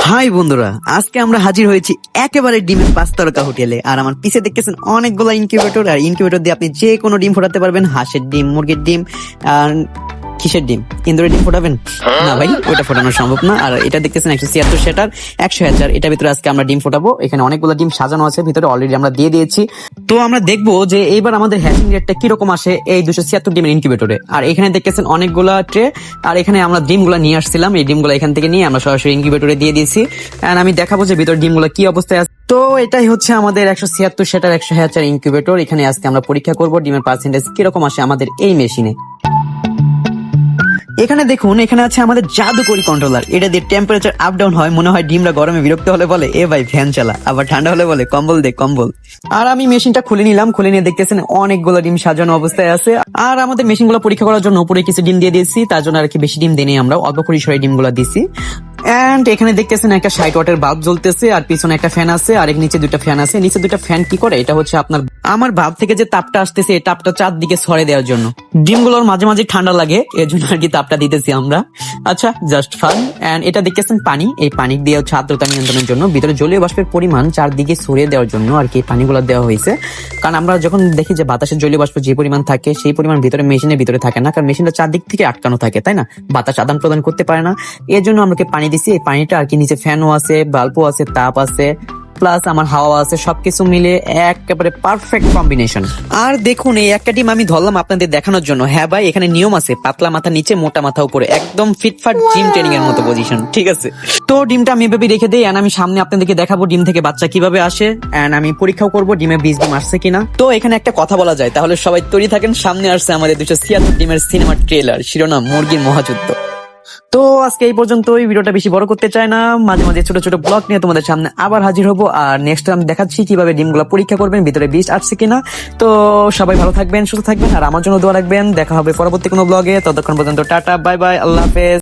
High বন্ধুরা, আজকে আমরা হাজির হয়েছি একেবারে ডিমের 5 তারকা হোটেলে। আর আমার পিছে দেখতেছেন অনেকগুলো ইনকিউবেটর, আর ইনকিউবেটর দিয়ে আপনি যে কোনো ডিম ফোটাতে পারবেন। হাঁসের ডিম, মুরগির ডিম, আর কিসের ডিম, ইন্দুরের ডিম ফোটাবেন না ভাই, ওটা ফোটানো সম্ভব না। আর এটা দেখতেছেন 176 সেটার 100 হ্যাচার, এটার ভিতরে আজকে আমরা ডিম ফোটাবো। এখানে অনেকগুলো ডিম সাজানো আছে ভিতরে, অলরেডি আমরা দিয়ে দিয়েছি। তো আমরা দেখবো যে এইবার আমাদের হ্যাচিং রেটটা কিরকম আসে এই 276 ডিমের ইনকিউবেটরে। আর এখানে দেখতেছেন অনেকগুলা ট্রে, আর এখানে আমরা ডিমগুলো নিয়ে আসছিলাম। এই ডিমগুলো এখান থেকে নিয়ে আমরা সরাসরি ইনকিউবেটরে দিয়ে দিয়েছি। আর আমি দেখাবো যে ভিতরে ডিমগুলো কি অবস্থায় আছে। তো এটাই হচ্ছে আমাদের 176 সেটার 100 হ্যাচার ইনকিউবেটর। এখানে আজকে আমরা পরীক্ষা করবো ডিমের পার্সেন্টেজ কিরকম আসে আমাদের এই মেশিনে। এখানে দেখুন, এখানে আছে আমাদের জাদুকরি কন্ট্রোলার। এটা দিয়ে টেম্পারেচার আপ ডাউন হয়। মনে হয় ডিমরা গরমে বিরক্ত হলে বলে এ ভাই ফ্যান চালা, আবার ঠান্ডা হলে বলে কম্বল দে কম্বল। আর আমি মেশিনটা খুলে নিলাম, খুলে নিয়ে দেখতেছেন অনেকগুলো ডিম সাজানো অবস্থায় আছে। আর আমাদের মেশিনগুলো পরীক্ষা করার জন্য উপরে কিছু ডিম দিয়ে দিয়েছি, তার জন্য আর কি বেশি ডিম দেয়নি, আমরা অল্প পরিসরে ডিমগুলো দিছি। এন্ড এখানে দেখতেছেন একটা 60 ওয়াটের বাল্ব জ্বলতেছে, আর পিছনে একটা ফ্যান আছে, আর এর নিচে দুটো ফ্যান আছে। নিচে দুটো ফ্যান কি করে, এটা হচ্ছে আমার বাল্ব থেকে যে তাপটা আসতেছে এই তাপটা চারদিকে ছড়ে দেওয়ার জন্য। ডিমগুলোর মাঝে মাঝে ঠান্ডা লাগে, এর জন্য আর কি তাপটা দিতেছি আমরা। আচ্ছা, জাস্ট ফান। এন্ড এটা দেখতেছেন পানি, এই পানি দিয়ে হচ্ছে আর্দ্রতা নিয়ন্ত্রণের জন্য, ভিতরে জলীয় বাষ্পের পরিমাণ চারদিকে ছড়িয়ে দেওয়ার জন্য আর কি পানিগুলো দেওয়া হয়েছে। কারণ আমরা যখন দেখি যে বাতাসের জলীয় বাষ্প যে পরিমাণ থাকে সেই পরিমাণ ভিতরে মেশিনের ভিতরে থাকে না, কারণ মেশিনটা চারদিক থেকে আটকানো থাকে, তাই না, বাতাস আদান প্রদান করতে পারে না। এর জন্য আমরা পানি দিছি। এই পানিটা আর কি নিচে ফ্যানও আছে, বাল্বও আছে, তাপ আছে, প্লাস আমার হাওয়া আছে, সবকিছু মিলে একেবারে পারফেক্ট কম্বিনেশন। আর দেখুন, এই একটা ডিম আমি ধরলাম আপনাদের দেখানোর জন্য। হ্যাঁ ভাই, এখানে নিয়ম আছে, পাতলা মাথা নিচে, মোটা মাথা উপরে, একদম ফিটফাট জিম ট্রেনিং এর মতো পজিশন, ঠিক আছে। তো ডিমটা আমি এভাবে রেখে দিই, এন্ড আমি সামনে আপনাদেরকে দেখাবো ডিম থেকে বাচ্চা কিভাবে আসে, এন্ড আমি পরীক্ষাও করবো ডিমে 20 ডিম আসছে কিনা। তো এখানে একটা কথা বলা যায়, তাহলে সবাই তৈরি থাকেন। সামনে আসছে আমাদের 276 ডিমের সিনেমার ট্রেলার, শিরোনাম মুরগির মহাযুদ্ধ। তো আজকে এই পর্যন্তই, ভিডিওটা বেশি বড় করতে চাই না, মাঝে মাঝে ছোট ছোট ব্লগ নিয়ে তোমাদের সামনে আবার হাজির হবো। আর নেক্সট আমি দেখাচ্ছি কিভাবে ডিমগুলো পরীক্ষা করবেন, ভিতরে বিষ আসছে কিনা। তো সবাই ভালো থাকবেন, সুস্থ থাকবেন, আর আমার জন্য দোয়া রাখবেন। দেখা হবে পরবর্তী কোনো ব্লগে। ততক্ষণ পর্যন্ত টাটা, বাই বাই, আল্লাহ হাফেজ।